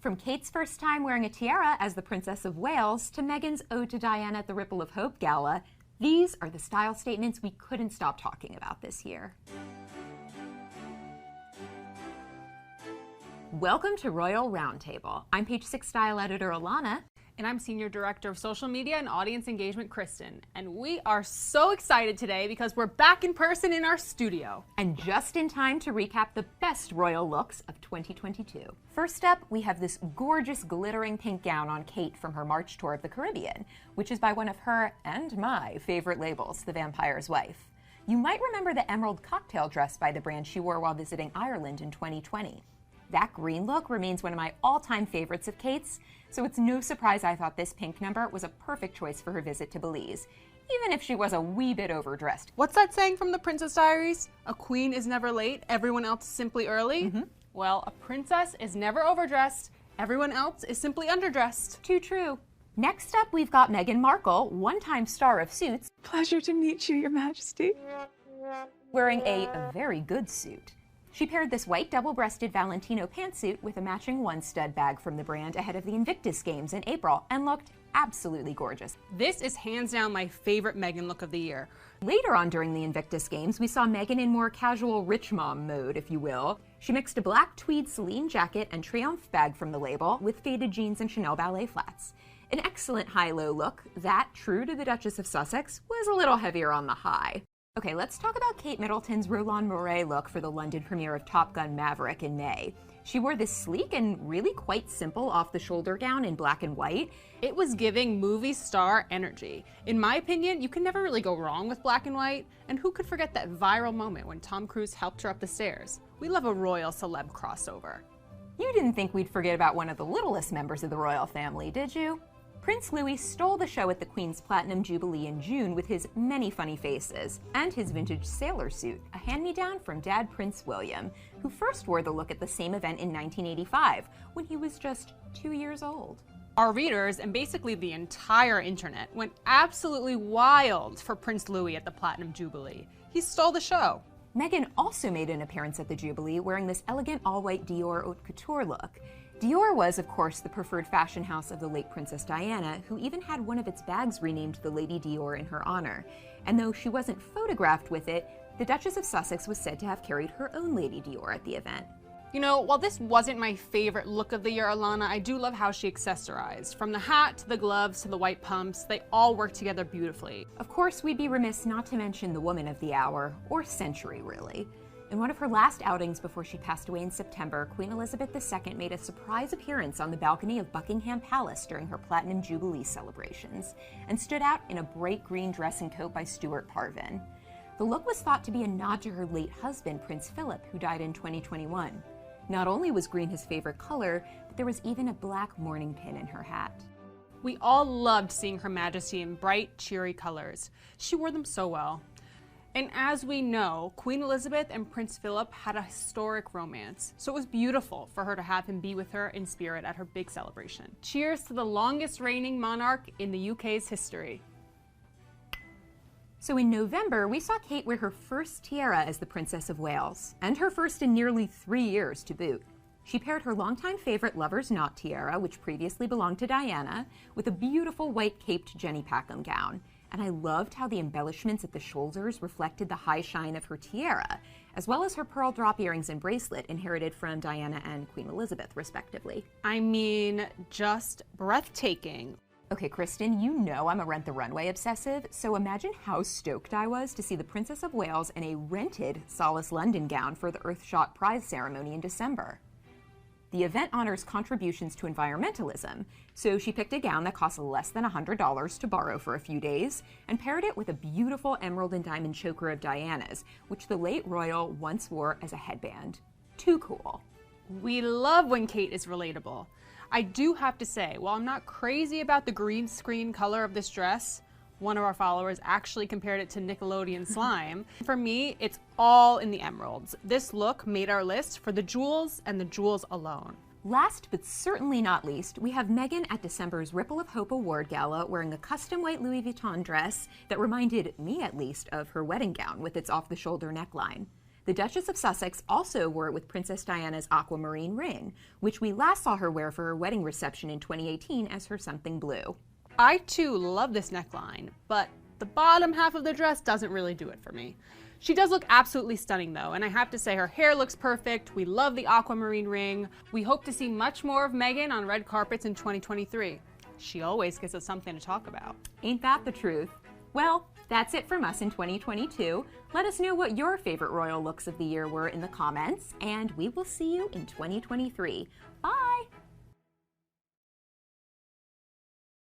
From Kate's first time wearing a tiara as the Princess of Wales to Meghan's Ode to Diana at the Ripple of Hope Gala, these are the style statements we couldn't stop talking about this year. Welcome to Royal Roundtable. I'm Page 6 style editor Alana. And I'm Senior Director of Social Media and Audience Engagement, Kristen. And we are so excited today because we're back in person in our studio. And just in time to recap the best royal looks of 2022. First up, we have this gorgeous glittering pink gown on Kate from her March tour of the Caribbean, which is by one of her and my favorite labels, The Vampire's Wife. You might remember the emerald cocktail dress by the brand she wore while visiting Ireland in 2020. That green look remains one of my all-time favorites of Kate's, so it's no surprise I thought this pink number was a perfect choice for her visit to Belize, even if she was a wee bit overdressed. What's that saying from the Princess Diaries? A queen is never late, everyone else is simply early? Well, a princess is never overdressed, everyone else is simply underdressed. Too true. Next up, we've got Meghan Markle, one-time star of Suits. Pleasure to meet you, Your Majesty. Wearing a very good suit. She paired this white double-breasted Valentino pantsuit with a matching one-stud bag from the brand ahead of the Invictus Games in April and looked absolutely gorgeous. This is hands down my favorite Meghan look of the year. Later on during the Invictus Games, we saw Meghan in more casual rich mom mode, if you will. She mixed a black tweed Celine jacket and Triumph bag from the label with faded jeans and Chanel ballet flats. An excellent high-low look that, true to the Duchess of Sussex, was a little heavier on the high. Okay, let's talk about Kate Middleton's Roland Mouret look for the London premiere of Top Gun Maverick in May. She wore this sleek and really quite simple off-the-shoulder gown in black and white. It was giving movie star energy. In my opinion, you can never really go wrong with black and white, and who could forget that viral moment when Tom Cruise helped her up the stairs? We love a royal celeb crossover. You didn't think we'd forget about one of the littlest members of the royal family, did you? Prince Louis stole the show at the Queen's Platinum Jubilee in June with his many funny faces and his vintage sailor suit, a hand-me-down from Dad Prince William, who first wore the look at the same event in 1985 when he was just 2 years old. Our readers, and basically the entire internet, went absolutely wild for Prince Louis at the Platinum Jubilee. He stole the show. Meghan also made an appearance at the Jubilee wearing this elegant all-white Dior haute couture look. Dior was, of course, the preferred fashion house of the late Princess Diana, who even had one of its bags renamed the Lady Dior in her honor. And though she wasn't photographed with it, the Duchess of Sussex was said to have carried her own Lady Dior at the event. You know, while this wasn't my favorite look of the year, Alana, I do love how she accessorized. From the hat to the gloves to the white pumps, they all work together beautifully. Of course, we'd be remiss not to mention the woman of the hour, or century really. In one of her last outings before she passed away in September, Queen Elizabeth II made a surprise appearance on the balcony of Buckingham Palace during her Platinum Jubilee celebrations, and stood out in a bright green dress and coat by Stuart Parvin. The look was thought to be a nod to her late husband, Prince Philip, who died in 2021. Not only was green his favorite color, but there was even a black mourning pin in her hat. We all loved seeing Her Majesty in bright, cheery colors. She wore them so well. And as we know, Queen Elizabeth and Prince Philip had a historic romance, so it was beautiful for her to have him be with her in spirit at her big celebration. Cheers to the longest reigning monarch in the UK's history. So in November, we saw Kate wear her first tiara as the Princess of Wales, and her first in nearly 3 years to boot. She paired her longtime favorite Lover's Knot tiara, which previously belonged to Diana, with a beautiful white caped Jenny Packham gown. And I loved how the embellishments at the shoulders reflected the high shine of her tiara, as well as her pearl drop earrings and bracelet inherited from Diana and Queen Elizabeth, respectively. I mean, just breathtaking. Okay, Kristen, you know I'm a Rent the Runway obsessive, so imagine how stoked I was to see the Princess of Wales in a rented Solace London gown for the Earthshot Prize ceremony in December. The event honors contributions to environmentalism, so she picked a gown that cost less than $100 to borrow for a few days and paired it with a beautiful emerald and diamond choker of Diana's, which the late royal once wore as a headband. Too cool. We love when Kate is relatable. I do have to say, while I'm not crazy about the green screen color of this dress, one of our followers actually compared it to Nickelodeon slime. For me, it's all in the emeralds. This look made our list for the jewels and the jewels alone. Last but certainly not least, we have Meghan at December's Ripple of Hope Award Gala wearing a custom white Louis Vuitton dress that reminded me at least of her wedding gown with its off-the-shoulder neckline. The Duchess of Sussex also wore it with Princess Diana's aquamarine ring, which we last saw her wear for her wedding reception in 2018 as her something blue. I too love this neckline, but the bottom half of the dress doesn't really do it for me. She does look absolutely stunning though, and I have to say her hair looks perfect. We love the aquamarine ring. We hope to see much more of Meghan on red carpets in 2023. She always gives us something to talk about. Ain't that the truth? Well, that's it from us in 2022. Let us know what your favorite royal looks of the year were in the comments, and we will see you in 2023. Bye!